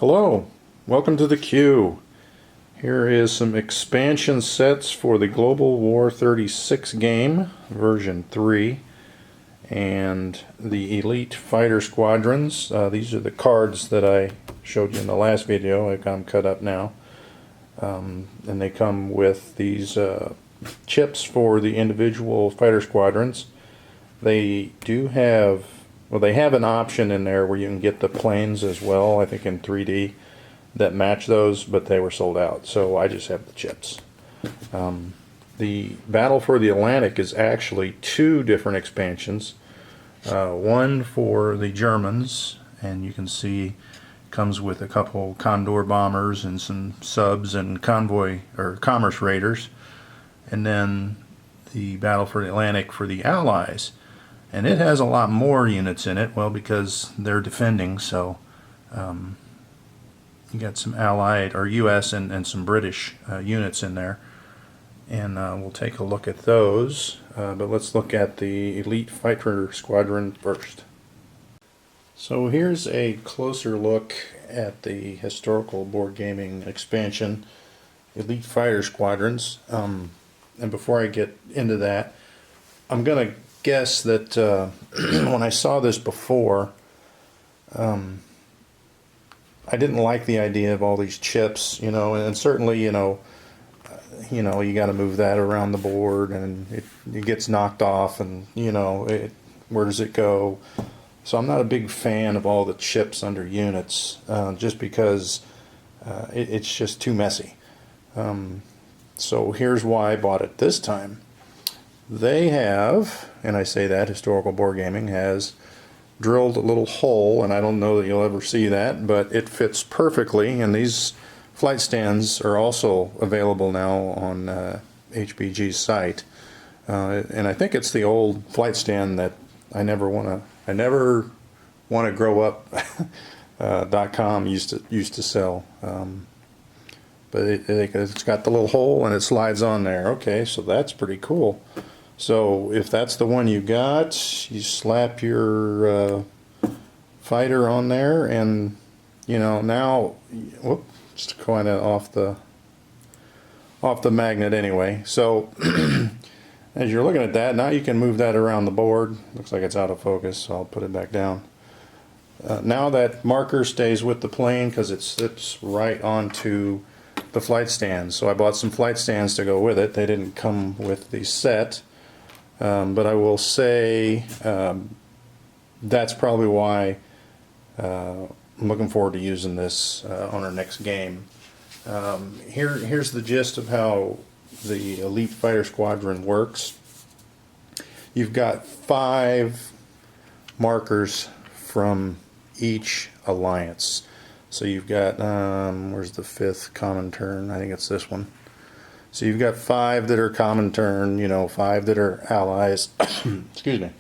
Hello, welcome to the queue. Here is some expansion sets for the Global War 36 game, version 3, and the Elite Fighter Squadrons. These are the cards that I showed you in the last video. I've got them cut up now. And they come with these chips for the individual fighter squadrons. They do have, well, they have an option in there where you can get the planes as well, I think in 3D, that match those, but they were sold out, so I just have the chips. The Battle for the Atlantic is actually two different expansions. One for the Germans, and you can see comes with a couple Condor bombers and some subs and convoy or commerce raiders, and then the Battle for the Atlantic for the Allies, and it has a lot more units in it, well, because they're defending, so you got some Allied or US and some British units in there, and we'll take a look at those, but let's look at the Elite Fighter Squadron first. So here's a closer look at the historical board gaming expansion, Elite Fighter Squadrons. And before I get into that, I'm going to guess that when I saw this before, I didn't like the idea of all these chips, and certainly, you got to move that around the board, and it gets knocked off, and where does it go? So I'm not a big fan of all the chips under units, just because it's just too messy. So here's why I bought it this time. They have, and I say that, Historical Board Gaming has drilled a little hole, and I don't know that you'll ever see that, but it fits perfectly, and these flight stands are also available now on HBG's site. And I think it's the old flight stand that I never want to grow up .com used to sell, but it's got the little hole and it slides on there. Okay, so that's pretty cool. So if that's the one you got, you slap your fighter on there, and now, whoop, just kind of off the magnet anyway. So as you're looking at that, now you can move that around the board. Looks like it's out of focus, so I'll put it back down. Now that marker stays with the plane because it slips right onto the flight stand. So I bought some flight stands to go with it. They didn't come with the set, but I will say that's probably why I'm looking forward to using this on our next game. Here's the gist of how the Elite Fighter Squadron works. You've got 5 markers from each alliance. So you've got, where's the 5th common turn? I think it's this one. So you've got 5 that are common turn, 5 that are allies, excuse me,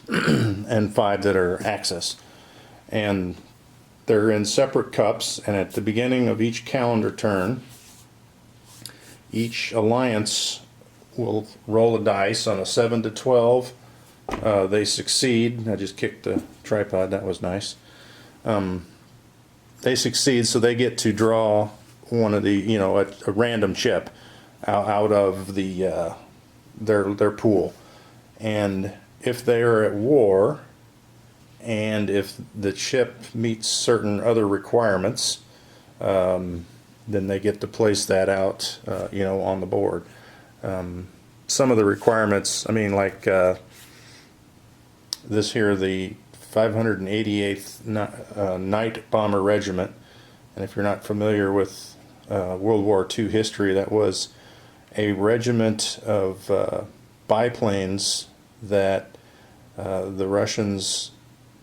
and 5 that are axis. And they're in separate cups, and at the beginning of each calendar turn, each alliance will roll a dice on a 7 to 12. They succeed. I just kicked the tripod. That was nice. They succeed, so they get to draw one of the, a random chip out of the their pool. And if they are at war, and if the chip meets certain other requirements, then they get to place that out, on the board. Some of the requirements, like this here, the 588th Night Bomber Regiment, and if you're not familiar with World War II history, that was a regiment of biplanes that the Russians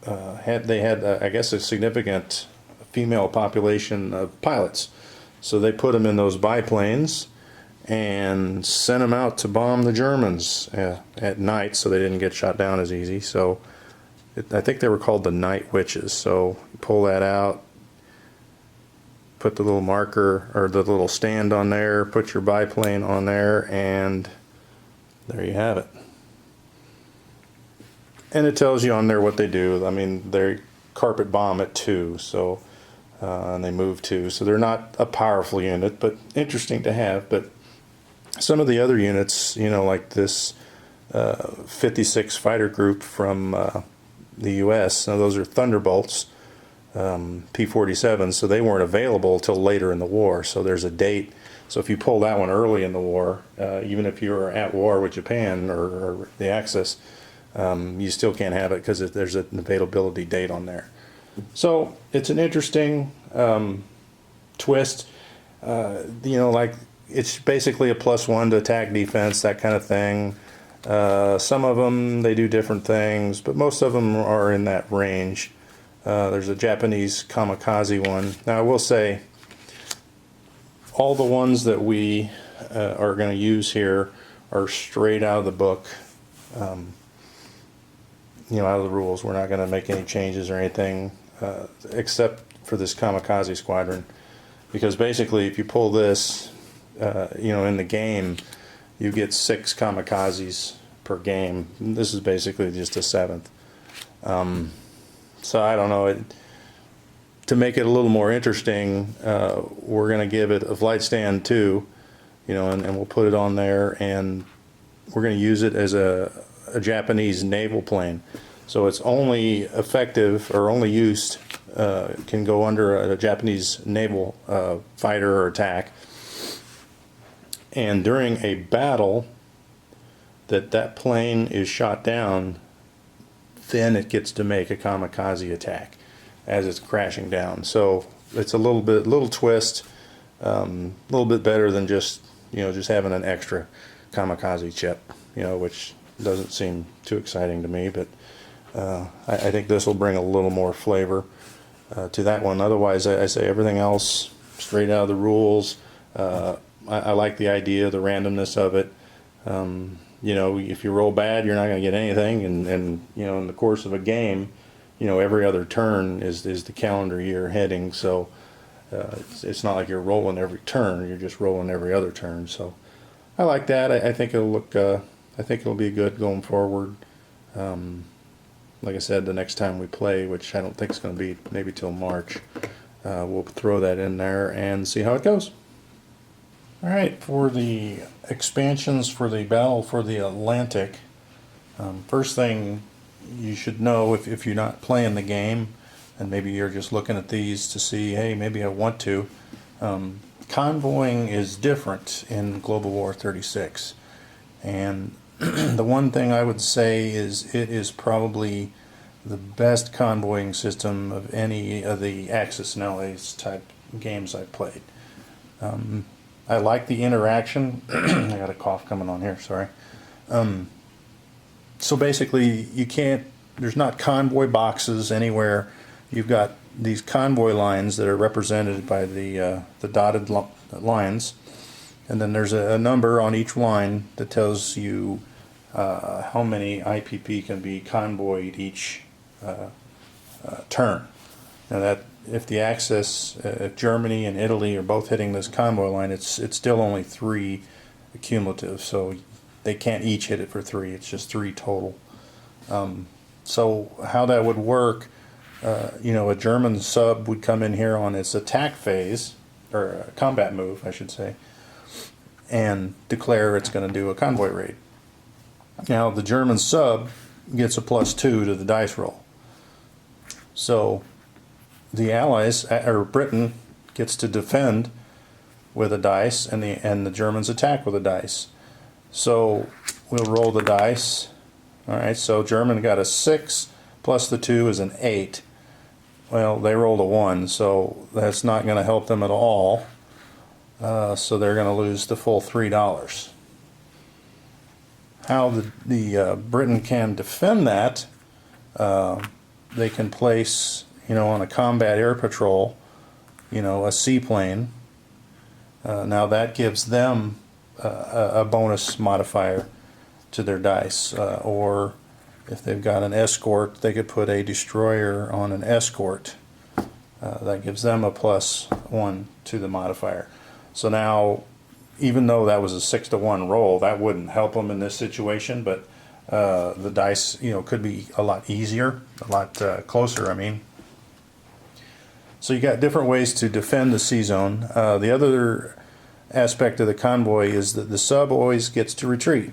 had. They had, I guess, a significant female population of pilots. So they put them in those biplanes and sent them out to bomb the Germans at night, so they didn't get shot down as easy. So I think they were called the Night Witches. So you pull that out, put the little marker or the little stand on there, put your biplane on there, and there you have it. And it tells you on there what they do. They carpet bomb it too. So and they move too. So they're not a powerful unit, but interesting to have. But some of the other units, like this 56 fighter group from the U.S., now those are Thunderbolts, P-47s, so they weren't available till later in the war. So there's a date. So if you pull that one early in the war, even if you're at war with Japan or the Axis, you still can't have it because there's an availability date on there. So it's an interesting twist. Like it's basically a +1 to attack, defense, that kind of thing. Some of them, they do different things, but most of them are in that range. There's a Japanese kamikaze one. Now I will say, all the ones that we are going to use here are straight out of the book, out of the rules. We're not going to make any changes or anything, except for this kamikaze squadron. Because basically, if you pull this, in the game, you get 6 kamikazes per game. This is basically just a 7th. So I don't know. To make it a little more interesting, we're going to give it a flight stand too, and we'll put it on there, and we're going to use it as a Japanese naval plane. So it's only effective or only used, can go under a Japanese naval fighter or attack. And during a battle that plane is shot down, then it gets to make a kamikaze attack as it's crashing down. So it's a little twist, a little bit better than just having an extra kamikaze chip, which doesn't seem too exciting to me. But I think this will bring a little more flavor to that one. Otherwise, I say everything else straight out of the rules. I like the idea, the randomness of it. If you roll bad, you're not going to get anything, and in the course of a game, every other turn is the calendar year heading, so it's not like you're rolling every turn, you're just rolling every other turn. So I like that. I think it'll look, I think it'll be good going forward. Like I said, the next time we play, which I don't think is going to be maybe till March, we'll throw that in there and see how it goes. Alright, for the expansions for the Battle for the Atlantic, first thing you should know, if you're not playing the game and maybe you're just looking at these to see, hey, maybe I want to, convoying is different in Global War 36. And the one thing I would say is it is probably the best convoying system of any of the Axis and Allies type games I've played. I like the interaction. I got a cough coming on here, sorry. So basically, there's not convoy boxes anywhere. You've got these convoy lines that are represented by the dotted lines, and then there's a number on each line that tells you how many IPP can be convoyed each turn. Now that, if the Axis, if Germany and Italy are both hitting this convoy line, it's still only 3 cumulative, so they can't each hit it for 3. It's just 3 total. So how that would work, a German sub would come in here on its attack phase, or combat move, I should say, and declare it's going to do a convoy raid. Now the German sub gets a +2 to the dice roll. So the Allies, or Britain, gets to defend with a dice, and the Germans attack with a dice. So we'll roll the dice. All right, so German got a 6 plus the 2 is an 8. Well, they rolled a 1, so that's not going to help them at all. So they're going to lose the full $3. How the Britain can defend that, they can place, on a combat air patrol, a seaplane. Now that gives them a bonus modifier to their dice, or if they've got an escort, they could put a destroyer on an escort. That gives them a +1 to the modifier. So now, even though that was a 6-to-1 roll, that wouldn't help them in this situation, but the dice, could be a lot easier, a lot closer, I mean. So you got different ways to defend the sea zone. The other aspect of the convoy is that the sub always gets to retreat.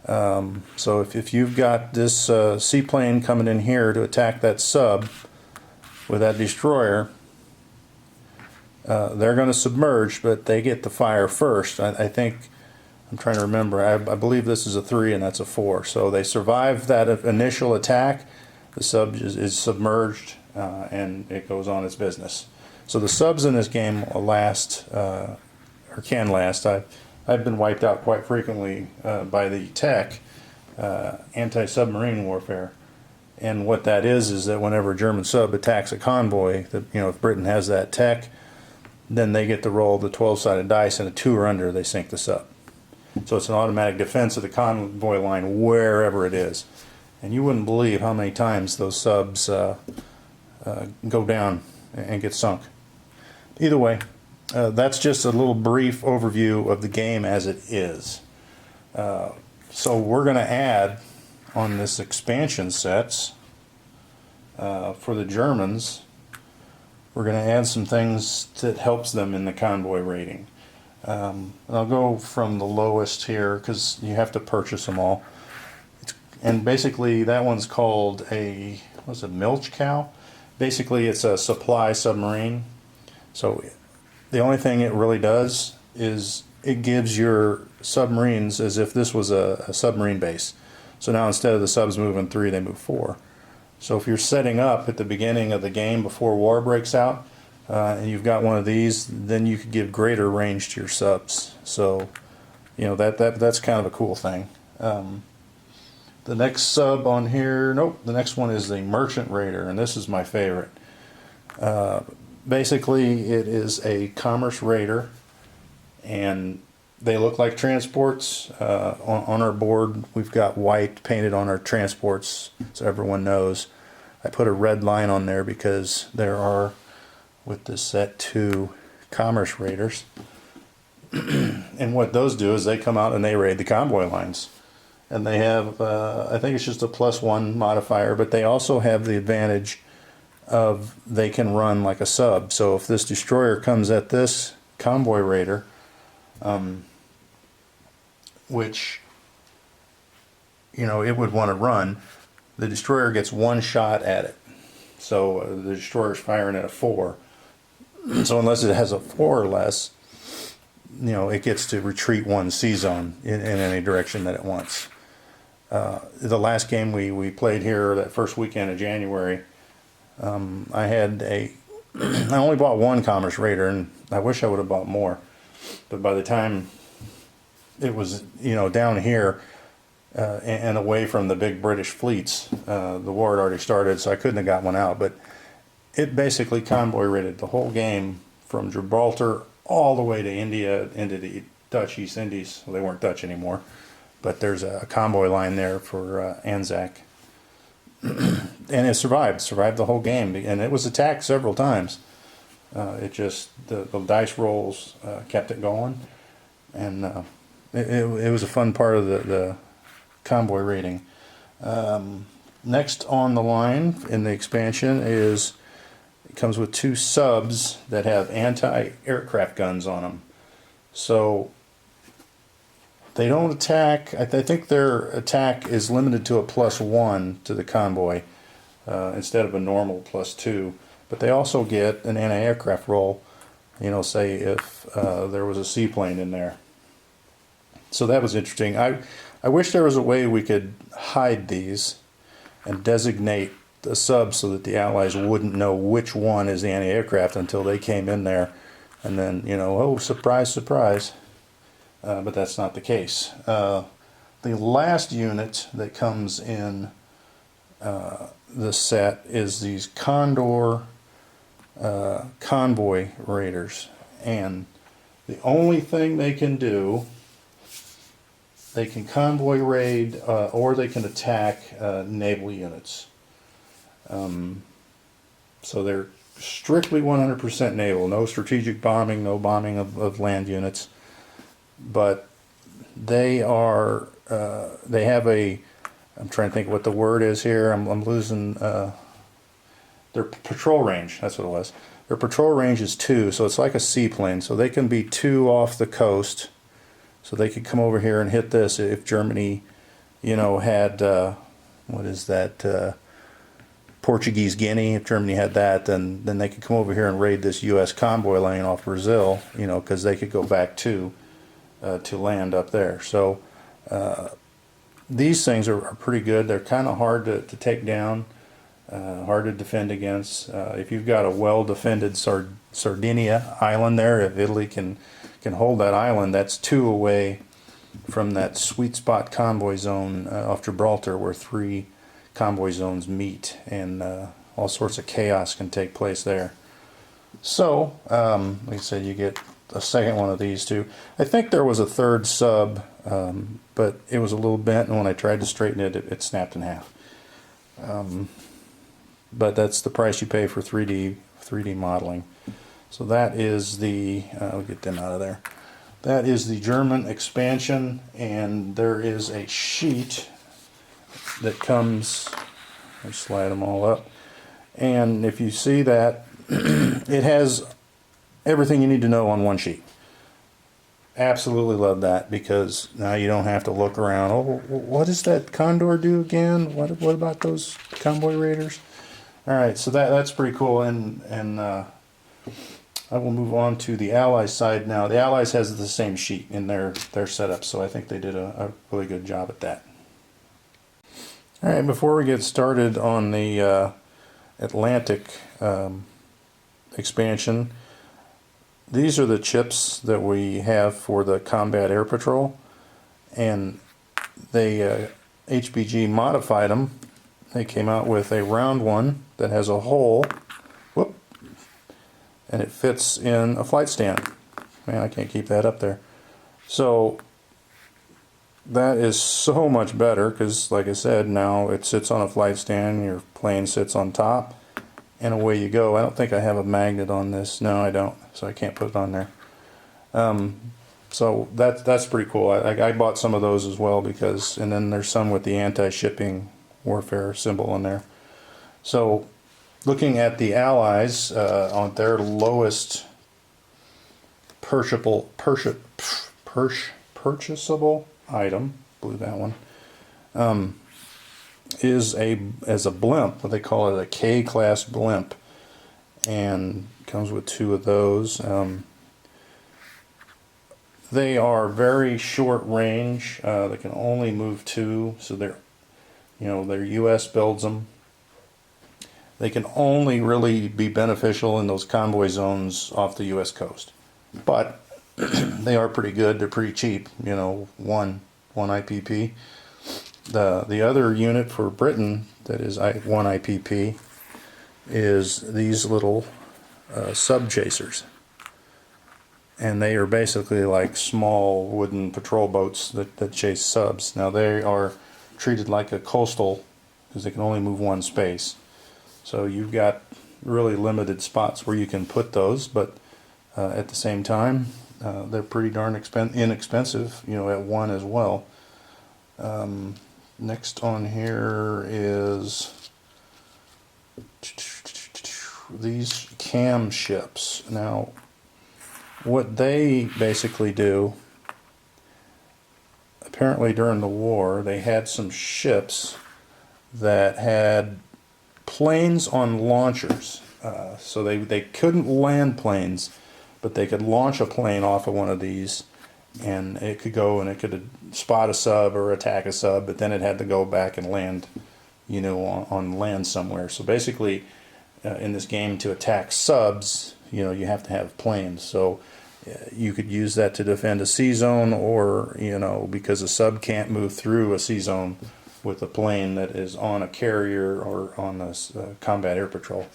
So if you've got this seaplane coming in here to attack that sub with that destroyer, they're going to submerge, but they get the fire first. I think, I'm trying to remember, I believe this is a 3 and that's a 4. So they survive that initial attack, the sub is submerged, and it goes on its business. So the subs in this game will last, or can last. I've been wiped out quite frequently by the tech, anti-submarine warfare. And what that is that whenever a German sub attacks a convoy, if Britain has that tech, then they get to roll the 12-sided dice, and a 2 or under, they sink the sub. So it's an automatic defense of the convoy line wherever it is. And you wouldn't believe how many times those subs go down and get sunk. Either way, that's just a little brief overview of the game as it is. So we're going to add on this expansion sets for the Germans. We're going to add some things that helps them in the convoy rating. I'll go from the lowest here because you have to purchase them all. And basically that one's called a, what's it, milch cow? Basically it's a supply submarine. So the only thing it really does is it gives your submarines as if this was a submarine base. So now instead of the subs moving 3, they move 4. So if you're setting up at the beginning of the game before war breaks out, and you've got one of these, then you could give greater range to your subs. So, that's kind of a cool thing. The next sub on here, the next one is the Merchant Raider, and this is my favorite. Basically, it is a commerce raider, and they look like transports. On our board, we've got white painted on our transports, so everyone knows. I put a red line on there because there are, with this set, 2 commerce raiders. And what those do is they come out and they raid the convoy lines. And they have, I think it's just a +1 modifier, but they also have the advantage of they can run like a sub. So if this destroyer comes at this convoy raider, which, it would want to run, the destroyer gets 1 shot at it. So the destroyer's firing at a 4. So unless it has a 4 or less, it gets to retreat 1 sea zone in any direction that it wants. The last game we played here, that first weekend of January, I had I only bought 1 commerce raider, and I wish I would have bought more. But by the time it was, down here and away from the big British fleets, the war had already started, so I couldn't have got one out. But it basically convoy raided the whole game from Gibraltar all the way to India, into the Dutch East Indies. Well, they weren't Dutch anymore, but there's a convoy line there for Anzac. And it survived the whole game, and it was attacked several times. It just, the dice rolls kept it going, and it was a fun part of the convoy raiding. Next on the line in the expansion is, it comes with 2 subs that have anti-aircraft guns on them. So they don't attack. I think their attack is limited to a +1 to the convoy instead of a normal +2. But they also get an anti-aircraft roll, say if there was a seaplane in there. So that was interesting. I wish there was a way we could hide these and designate the sub so that the Allies wouldn't know which one is the anti-aircraft until they came in there, and then, oh, surprise, surprise. But that's not the case. The last unit that comes in the set is these Condor convoy raiders, and the only thing they can do, they can convoy raid or they can attack naval units. So they're strictly 100% naval, no strategic bombing, no bombing of land units. But they are, they have a, I'm trying to think what the word is here, I'm losing, their patrol range, that's what it was. their patrol range is 2, so it's like a seaplane. So they can be 2 off the coast. So they could come over here and hit this if Germany, you know, had, what is that, Portuguese Guinea. If Germany had that, then they could come over here and raid this U.S. convoy laying off Brazil, you know, because they could go back to land up there. So these things are pretty good. They're kind of hard to take down, hard to defend against. If you've got a well-defended Sardinia island there, if Italy can hold that island, that's 2 away from that sweet spot convoy zone off Gibraltar where 3 convoy zones meet, and all sorts of chaos can take place there. So, like I said, you get a second one of these too. I think there was a third sub, but it was a little bent, and when I tried to straighten it, it snapped in half. But that's the price you pay for 3D modeling. So that is the, I'll get them out of there. That is the German expansion, and there is a sheet that comes, I slide them all up, and if you see that, it has everything you need to know on one sheet. Absolutely love that, because now you don't have to look around, oh, what does that Condor do again? What about those convoy raiders? Alright, so that's pretty cool, and I will move on to the Allies side now. The Allies has the same sheet in their setup, so I think they did a really good job at that. Alright, before we get started on the Atlantic expansion, these are the chips that we have for the Combat Air Patrol, and they HBG modified them. They came out with a round one that has a hole, whoop, and it fits in a flight stand. Man, I can't keep that up there. So that is so much better, because like I said, now it sits on a flight stand, your plane sits on top, and away you go. I don't think I have a magnet on this. No, I don't, so I can't put it on there. So that's pretty cool. I bought some of those as well, because, and then there's some with the anti-shipping warfare symbol on there. So looking at the Allies, on their lowest purchasable item, blew that one, is as a blimp. What they call it, a K-class blimp, and comes with 2 of those. They are very short range. They can only move 2, so they're, you know, their U.S. builds them. They can only really be beneficial in those convoy zones off the U.S. coast, but they are pretty good. They're pretty cheap. You know, one IPP. The other unit for Britain that is 1 IPP is these little sub chasers, and they are basically like small wooden patrol boats that chase subs. Now they are treated like a coastal, because they can only move 1 space. So you've got really limited spots where you can put those, but at the same time, they're pretty darn inexpensive, you know, at 1 as well. Next on here is these cam ships. Now, what they basically do, apparently during the war, they had some ships that had planes on launchers. So they couldn't land planes, but they could launch a plane off of one of these, and it could go and it could spot a sub or attack a sub, but then it had to go back and land, you know, on land somewhere. So basically, in this game, to attack subs, you know, you have to have planes. So you could use that to defend a sea zone, or, you know, because a sub can't move through a sea zone with a plane that is on a carrier or on a combat air patrol.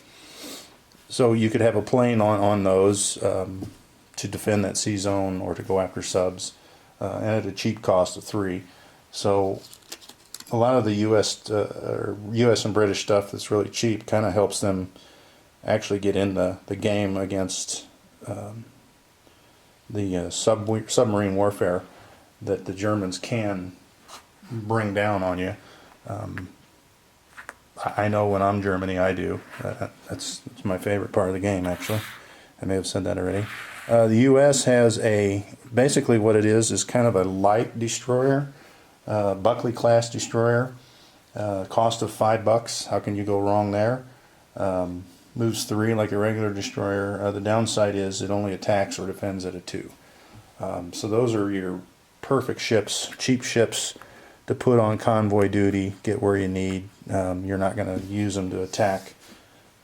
So you could have a plane on those to defend that sea zone or to go after subs, and at a cheap cost of 3. So a lot of the US and British stuff that's really cheap kind of helps them actually get in the game against the submarine warfare that the Germans can bring down on you. I know when I'm Germany, I do. That's my favorite part of the game, actually. I may have said that already. The U.S. has basically what it is kind of a light destroyer, Buckley class destroyer. Cost of $5. How can you go wrong there? Moves 3 like a regular destroyer. The downside is it only attacks or defends at a 2. So those are your perfect ships, cheap ships to put on convoy duty, get where you need. You're not going to use them to attack,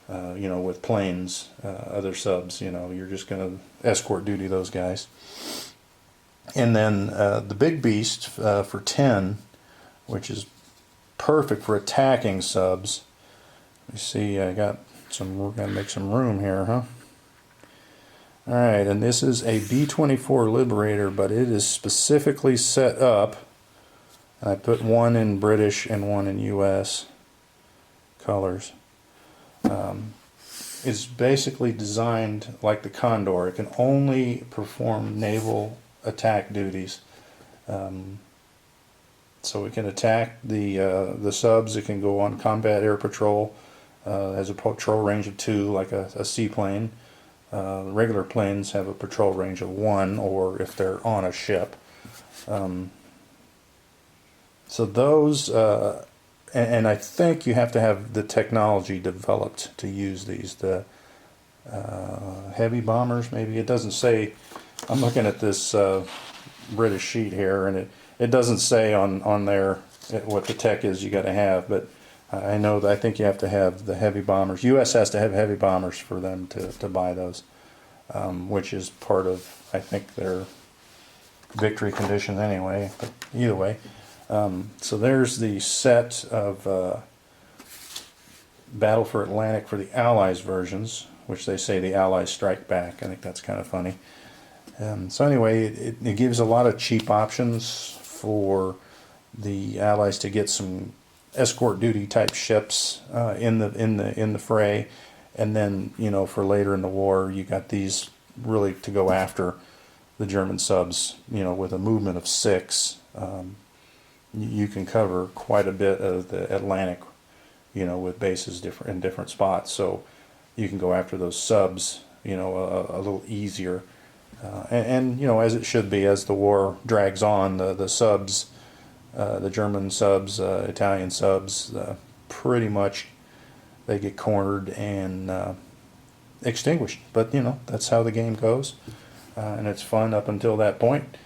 with planes, other subs. You're just going to escort duty those guys. And then the big beast for 10, which is perfect for attacking subs. Let me see, we're going to make some room here, huh? Alright, and this is a B-24 Liberator, but it is specifically set up. I put one in British and one in US colors. It's basically designed like the Condor. It can only perform naval attack duties. So it can attack the subs. It can go on combat air patrol. Has a patrol range of 2, like a seaplane. Regular planes have a patrol range of 1, or if they're on a ship. So those, and I think you have to have the technology developed to use these. The heavy bombers, maybe. It doesn't say. I'm looking at this British sheet here, and it doesn't say on there what the tech is you got to have, but I know that I think you have to have the heavy bombers. U.S. has to have heavy bombers for them to buy those, which is part of, I think, their victory condition anyway. But either way, so there's the set of Battle for Atlantic for the Allies versions, which they say the Allies strike back. I think that's kind of funny. So anyway, it gives a lot of cheap options for the Allies to get some escort duty type ships in the fray, and then for later in the war you got these really to go after the German subs. With a movement of 6, you can cover quite a bit of the Atlantic, with bases in different spots. So you can go after those subs, a little easier. And as it should be, as the war drags on, the subs, the German subs, Italian subs, pretty much they get cornered and extinguished. But that's how the game goes, and it's fun up until that point.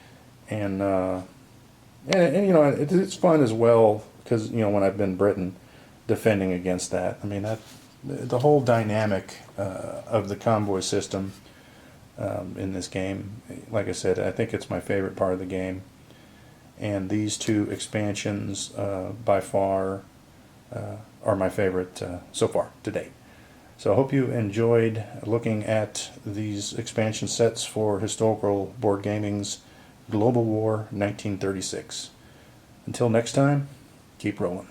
And it's fun as well because when I've been Britain defending against that. I mean, the whole dynamic of the convoy system. In this game, like I said, I think it's my favorite part of the game, and these 2 expansions by far are my favorite so far to date. So I hope you enjoyed looking at these expansion sets for Historical Board Gaming's Global War 1936. Until next time, keep rolling.